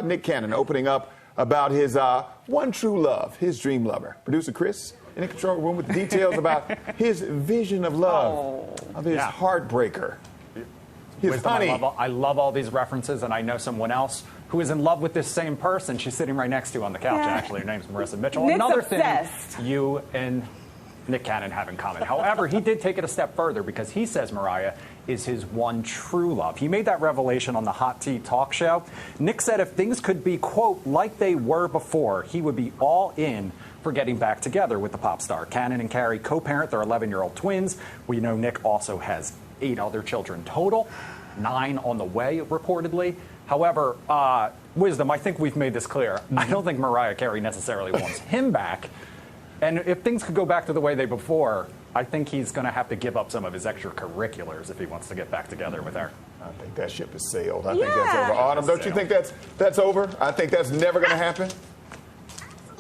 Nick Cannon opening up about his one true love, his dream lover. Producer Chris in the control room with the details about his vision of love, of his heartbreaker. His honey. I love all these references, and I know someone else who is in love with this same person. She's sitting right next to you on the couch, actually. Her name's Marissa Mitchell. Nick's Another obsessed. thing you and Nick Cannon have in common. However, he did take it a step further because he says MARIAH is his one true love. He made that revelation on the Hot Tea talk show. Nick said if things could be, quote, like they were before, he would be all in for getting back together with the pop star. Cannon and CAREY co-parent their 11-year-old twins. We know Nick also has 8 other children total, 9 on the way, reportedly. However, Wisdom, I think we've made this clear. I don't think MARIAH Carey necessarily wants him back. And if things could go back to the way they before, I think he's going to have to give up some of his extracurriculars if he wants to get back together with her. I think that ship has sailed. I think that's over. Autumn, don't you think that's over? I think that's never going to happen.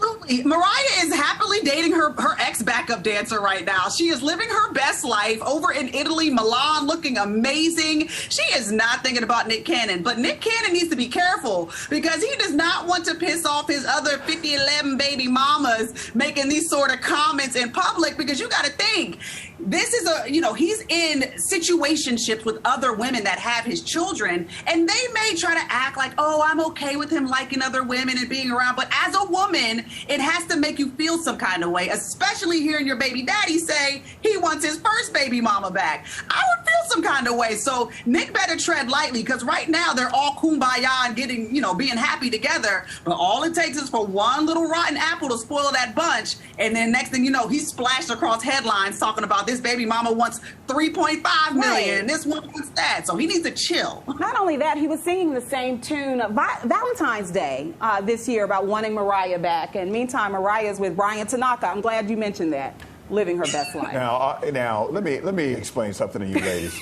Absolutely. MARIAH is happily dating her ex-backup dancer right now. She is living her best life over in Italy, Milan, looking amazing. She is not thinking about Nick Cannon. But Nick Cannon needs to be careful because he does not want to piss off his other 50-11 baby mamas making these sort of comments in public, because you got to think, this is he's in situationships with other women that have his children, and they may try to act like, oh, I'm okay with him liking other women and being around. But as a woman, it has to make you feel some kind of way, especially hearing your baby daddy say he wants his first baby mama back. I would feel some kind of way. So Nick better tread lightly, because right now they're all kumbaya and getting, being happy together. But all it takes is for one little rotten apple to spoil that bunch. And then next thing you know, he's splashed across headlines talking about this baby mama wants $3.5 million. And this one wants that. So he needs to chill. Not only that, he was singing the same tune Valentine's Day this year about wanting MARIAH back. And meantime, MARIAH is with Brian Tanaka. I'm glad you mentioned that. Living her best life. Now let me explain something to you ladies.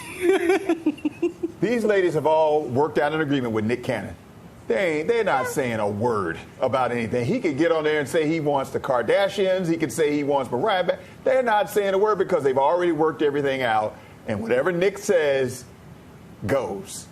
These ladies have all worked out an agreement with Nick Cannon. They're not saying a word about anything. He could get on there and say he wants the Kardashians. He could say he wants MARIAH back. They're not saying a word because they've already worked everything out. And whatever Nick says goes.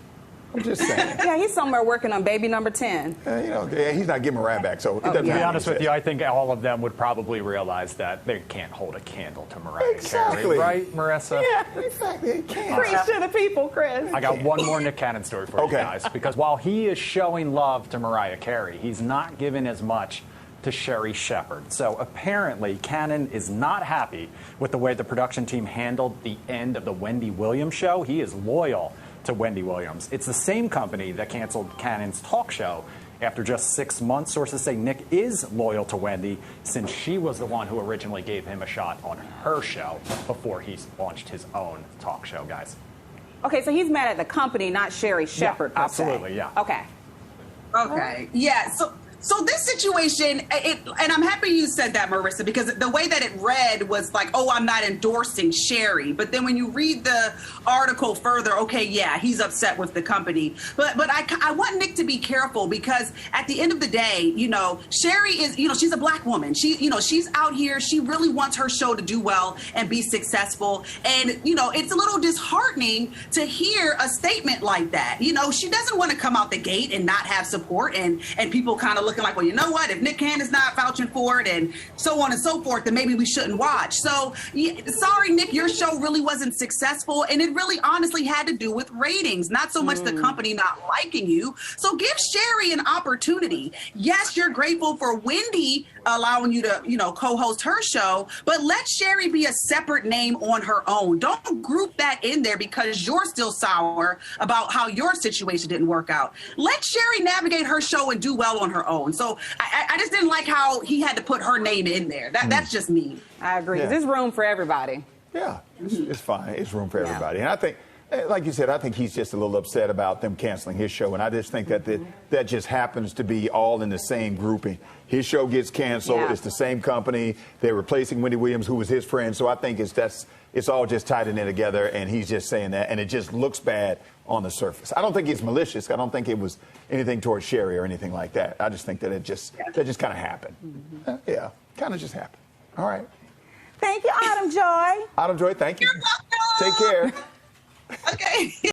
I'm just saying. Yeah, he's somewhere working on baby number 10. He's not getting MARIAH back, so it doesn't matter. To be honest with you, I think all of them would probably realize that they can't hold a candle to MARIAH Carey, right, Marissa? Yeah, exactly. They can't. Preach to the people, Chris. I got one more Nick Cannon story for you guys, because while he is showing love to MARIAH Carey, he's not giving as much to Sherri Shepherd. So apparently, Cannon is not happy with the way the production team handled the end of the Wendy Williams show. He is loyal to Wendy Williams. It's the same company that canceled Cannon's talk show after just 6 months. Sources say Nick is loyal to Wendy since she was the one who originally gave him a shot on her show before he launched his own talk show, guys. Okay, so he's mad at the company, not Sherri Shepherd. Yeah, absolutely, yeah. Okay. Okay. Yeah. So this situation, and I'm happy you said that, Marissa, because the way that it read was like, oh, I'm not endorsing Sherri. But then when you read the article further, okay, yeah, he's upset with the company. But I want Nick to be careful, because at the end of the day, Sherri is, she's a black woman. She's out here. She really wants her show to do well and be successful. And, it's a little disheartening to hear a statement like that. She doesn't want to come out the gate and not have support and people kind of looking like, well, you know what, if Nick Cannon's not vouching for it and so on and so forth, then maybe we shouldn't watch. So sorry, Nick, your show really wasn't successful, and it really honestly had to do with ratings, not so much the company not liking you. So give Sherri an opportunity. Yes, you're grateful for Wendy allowing you to, co-host her show, but let Sherri be a separate name on her own. Don't group that in there because you're still sour about how your situation didn't work out. Let Sherri navigate her show and do well on her own. So I just didn't like how he had to put her name in there. That's just me. I agree. There's room for everybody. Yeah, it's fine. It's room for everybody. And I think, like you said, I think he's just a little upset about them canceling his show. And I just think that that just happens to be all in the same grouping. His show gets canceled. Yeah. It's the same company. They're replacing Wendy Williams, who was his friend. So I think it's all just tied in together. And he's just saying that. And it just looks bad on the surface. I don't think it's malicious. I don't think it was anything towards Sherri or anything like that. I just think that that just kind of happened. Yeah, kind of just happened. All right. Thank you, Autumn Joy. Autumn Joy, thank you. You're welcome. Take care. Okay.